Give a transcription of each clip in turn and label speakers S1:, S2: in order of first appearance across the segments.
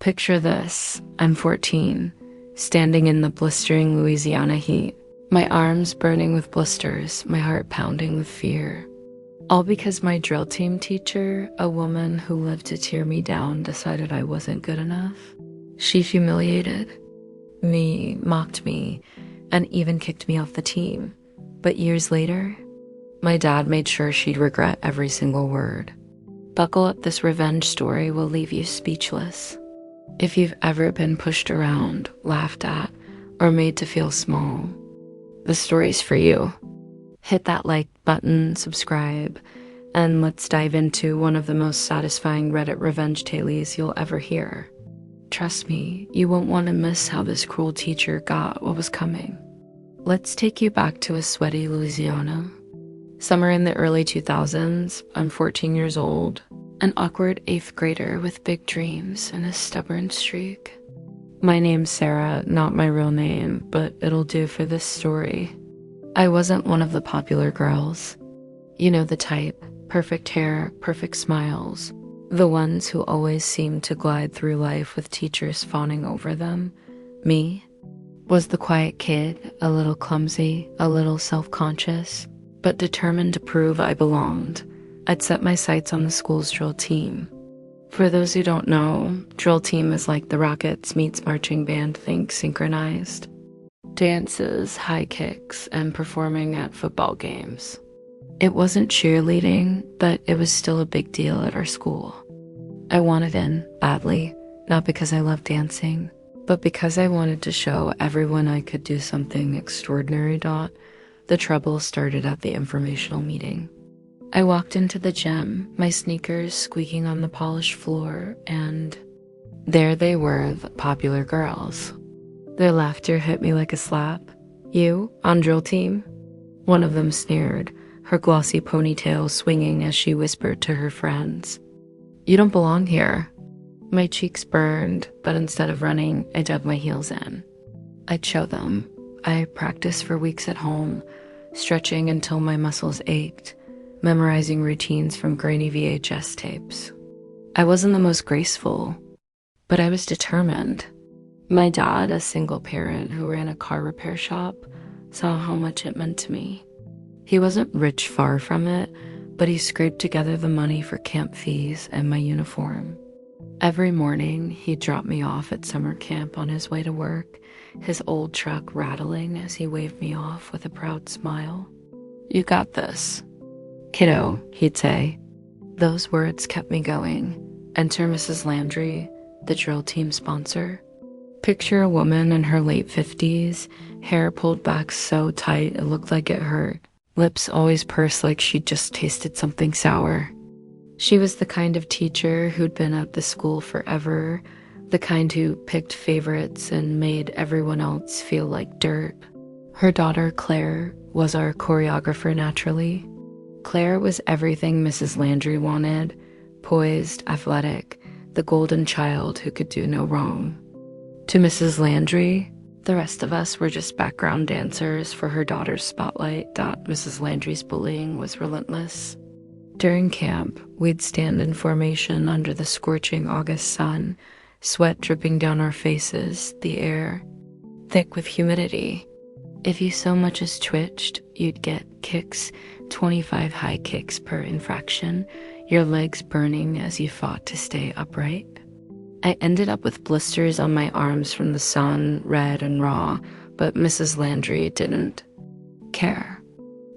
S1: Picture this. I'm 14, standing in the blistering Louisiana heat. My arms burning with blisters, my heart pounding with fear. All because my drill team teacher, a woman who lived to tear me down, decided I wasn't good enough. She humiliated me, mocked me, and even kicked me off the team. But years later, my dad made sure she'd regret every single word. Buckle up, this revenge story will leave you speechless. If you've ever been pushed around, laughed at, or made to feel small, the story's for you. Hit that like button, subscribe, and let's dive into one of the most satisfying Reddit revenge tales you'll ever hear. Trust me, you won't want to miss how this cruel teacher got what was coming. Let's take you back to a sweaty Louisiana. Somewhere in the early 2000s, I'm 14 years old, an awkward 8th grader with big dreams and a stubborn streak. My name's Sarah, not my real name, but it'll do for this story. I wasn't one of the popular girls. You know the type, perfect hair, perfect smiles, the ones who always seem to glide through life with teachers fawning over them. Me was the quiet kid, a little clumsy, a little self-conscious, but determined to prove I belonged. I'd set my sights on the school's drill team. For those who don't know, drill team is like the Rockets meets marching band, think synchronized. Dances, high kicks, and performing at football games. It wasn't cheerleading, but it was still a big deal at our school. I wanted in, badly, not because I loved dancing, but because I wanted to show everyone I could do something extraordinary. The trouble started at the informational meeting. I walked into the gym, my sneakers squeaking on the polished floor, and there they were, the popular girls. Their laughter hit me like a slap. You, on drill team? One of them sneered, her glossy ponytail swinging as she whispered to her friends. You don't belong here. My cheeks burned, but instead of running, I dug my heels in. I'd show them. I practiced for weeks at home, stretching until my muscles ached, memorizing routines from grainy VHS tapes. I wasn't the most graceful, but I was determined. My dad, a single parent who ran a car repair shop, saw how much it meant to me. He wasn't rich, far from it, but he scraped together the money for camp fees and my uniform. Every morning, he'd drop me off at summer camp on his way to work, his old truck rattling as he waved me off with a proud smile. You got this. Kiddo, he'd say. Those words kept me going. Enter Mrs. Landry, the drill team sponsor. Picture a woman in her late 50s, hair pulled back so tight it looked like it hurt, lips always pursed like she'd just tasted something sour. She was the kind of teacher who'd been at the school forever, the kind who picked favorites and made everyone else feel like dirt. Her daughter, Claire, was our choreographer naturally. Claire was everything Mrs. Landry wanted, poised, athletic, the golden child who could do no wrong. To Mrs. Landry, the rest of us were just background dancers for her daughter's spotlight. Mrs. Landry's bullying was relentless. During camp, we'd stand in formation under the scorching August sun, sweat dripping down our faces, the air thick with humidity. If you so much as twitched, you'd get kicks, 25 high kicks per infraction, your legs burning as you fought to stay upright. I ended up with blisters on my arms from the sun, red and raw, but Mrs. Landry didn't care.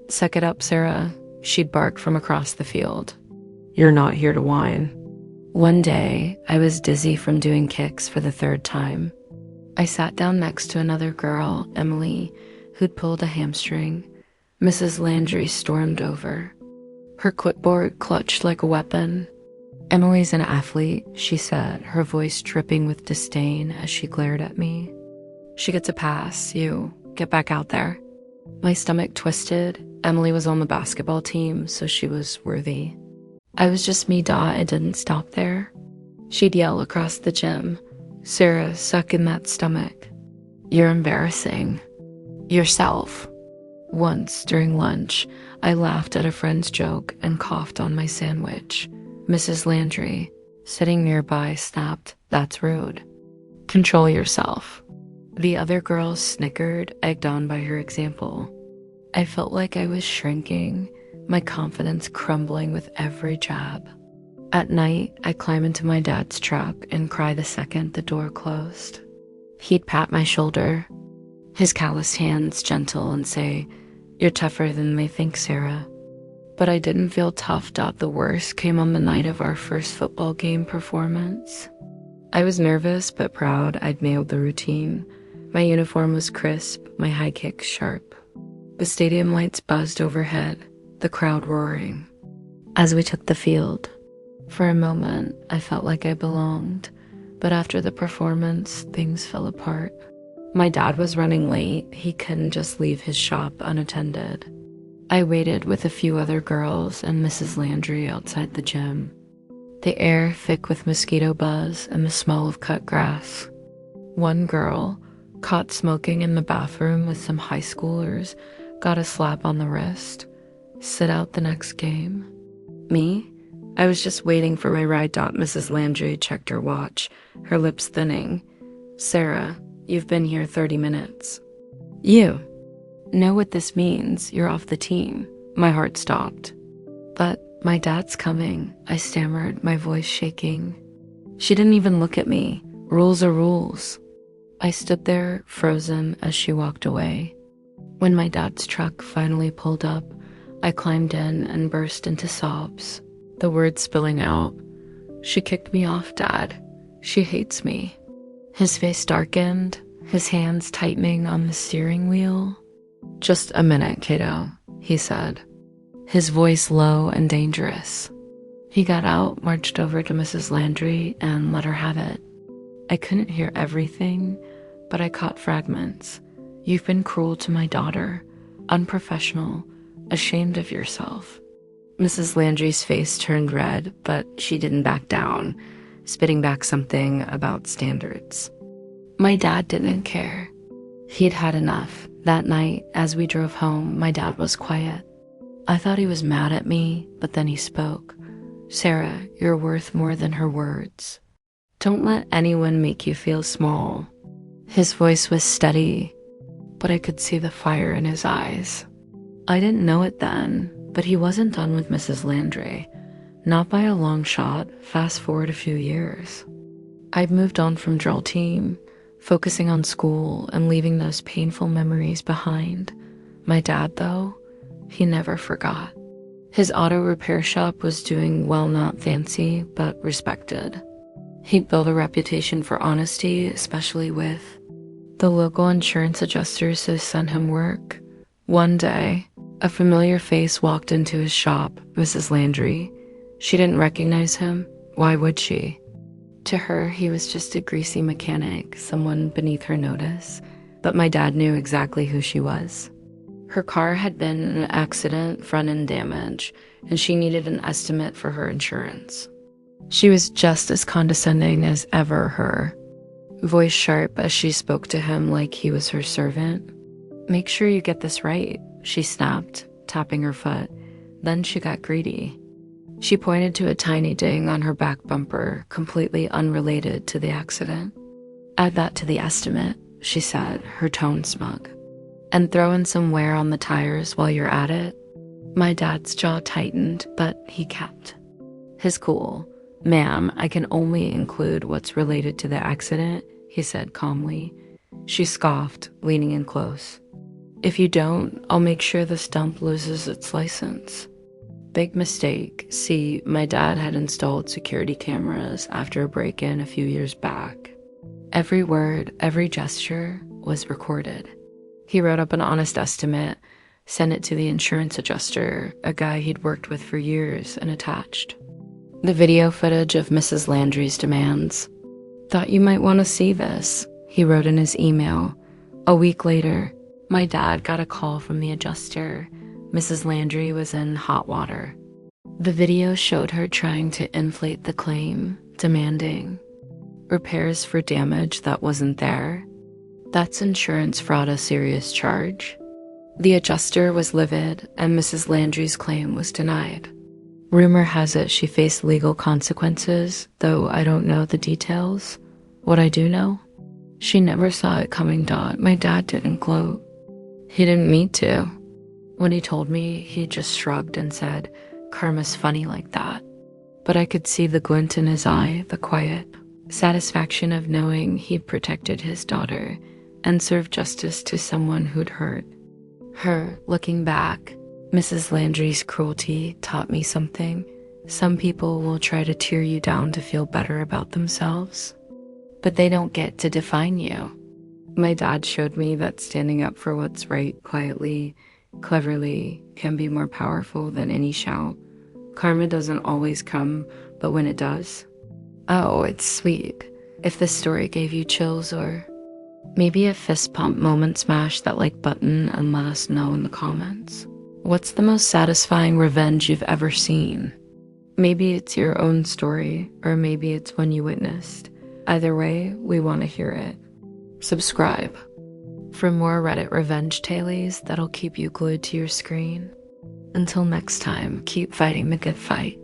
S1: Suck it up, Sarah, she'd bark from across the field. You're not here to whine. One day, I was dizzy from doing kicks for the 3rd time. I sat down next to another girl, Emily, who'd pulled a hamstring. Mrs. Landry stormed over. Her clipboard clutched like a weapon. Emily's an athlete, she said, her voice dripping with disdain as she glared at me. She gets a pass, you. Get back out there. My stomach twisted. Emily was on the basketball team, so she was worthy. I was just me, It didn't stop there. She'd yell across the gym, Sarah, suck in that stomach. You're embarrassing. Yourself. Once, during lunch, I laughed at a friend's joke and coughed on my sandwich. Mrs. Landry, sitting nearby, snapped, "That's rude. Control yourself." The other girls snickered, egged on by her example. I felt like I was shrinking, my confidence crumbling with every jab. At night, I'd climb into my dad's truck and cry the second the door closed. He'd pat my shoulder, his calloused hands gentle, and say, "You're tougher than they think, Sarah." But I didn't feel tough. The worst came on the night of our first football game performance. I was nervous but proud I'd nailed the routine. My uniform was crisp, my high kicks sharp. The stadium lights buzzed overhead, the crowd roaring. As we took the field, for a moment, I felt like I belonged, but after the performance, things fell apart. My dad was running late. He couldn't just leave his shop unattended. I waited with a few other girls and Mrs. Landry outside the gym, the air thick with mosquito buzz and the smell of cut grass. One girl, caught smoking in the bathroom with some high schoolers, got a slap on the wrist. Sit out the next game. Me? I was just waiting for my ride. Mrs. Landry checked her watch, her lips thinning. "Sarah, you've been here 30 minutes. You know what this means. You're off the team." My heart stopped. "But my dad's coming," I stammered, my voice shaking. She didn't even look at me. Rules are rules. I stood there, frozen, as she walked away. When my dad's truck finally pulled up, I climbed in and burst into sobs, the words spilling out. "She kicked me off, Dad. She hates me." His face darkened, his hands tightening on the steering wheel. "Just a minute, kiddo," he said, his voice low and dangerous. He got out, marched over to Mrs. Landry, and let her have it. I couldn't hear everything, but I caught fragments. "You've been cruel to my daughter, unprofessional, ashamed of yourself." Mrs. Landry's face turned red, but she didn't back down, spitting back something about standards. My dad didn't care. He'd had enough. That night, as we drove home, my dad was quiet. I thought he was mad at me, but then he spoke. "Sarah, you're worth more than her words. Don't let anyone make you feel small." His voice was steady, but I could see the fire in his eyes. I didn't know it then, but he wasn't done with Mrs. Landry. Not by a long shot. Fast forward a few years. I'd moved on from drill team, focusing on school and leaving those painful memories behind. My dad, though, he never forgot. His auto repair shop was doing well, not fancy, but respected. He'd built a reputation for honesty, especially with the local insurance adjusters who sent him work. One day, a familiar face walked into his shop, Mrs. Landry. She didn't recognize him. Why would she? To her, he was just a greasy mechanic, someone beneath her notice. But my dad knew exactly who she was. Her car had been in an accident, front-end damage, and she needed an estimate for her insurance. She was just as condescending as ever, her voice sharp as she spoke to him like he was her servant. "Make sure you get this right," she snapped, tapping her foot. Then she got greedy. She pointed to a tiny ding on her back bumper, completely unrelated to the accident. "Add that to the estimate," she said, her tone smug. "And throw in some wear on the tires while you're at it." My dad's jaw tightened, but he kept his cool. "Ma'am, I can only include what's related to the accident," he said calmly. She scoffed, leaning in close. "If you don't, I'll make sure the stump loses its license." Big mistake. See, my dad had installed security cameras after a break-in a few years back. Every word, every gesture was recorded. He wrote up an honest estimate, sent it to the insurance adjuster, a guy he'd worked with for years, and attached the video footage of Mrs. Landry's demands. "Thought you might want to see this," he wrote in his email. A week later, my dad got a call from the adjuster. Mrs. Landry was in hot water. The video showed her trying to inflate the claim, demanding repairs for damage that wasn't there. That's insurance fraud, a serious charge. The adjuster was livid, and Mrs. Landry's claim was denied. Rumor has it she faced legal consequences, though I don't know the details. What I do know? She never saw it coming. My dad didn't gloat. He didn't mean to. When he told me, he just shrugged and said, "Karma's funny like that." But I could see the glint in his eye, the quiet satisfaction of knowing he'd protected his daughter and served justice to someone who'd hurt her. Looking back, Mrs. Landry's cruelty taught me something. Some people will try to tear you down to feel better about themselves, but they don't get to define you. My dad showed me that standing up for what's right quietly, cleverly, can be more powerful than any shout. Karma doesn't always come, but when it does, oh, it's sweet. If this story gave you chills or maybe a fist pump moment, smash that like button and let us know in the comments. What's the most satisfying revenge you've ever seen? Maybe it's your own story, or maybe it's one you witnessed. Either way, we want to hear it. Subscribe for more Reddit revenge tales that'll keep you glued to your screen. Until next time, keep fighting the good fight.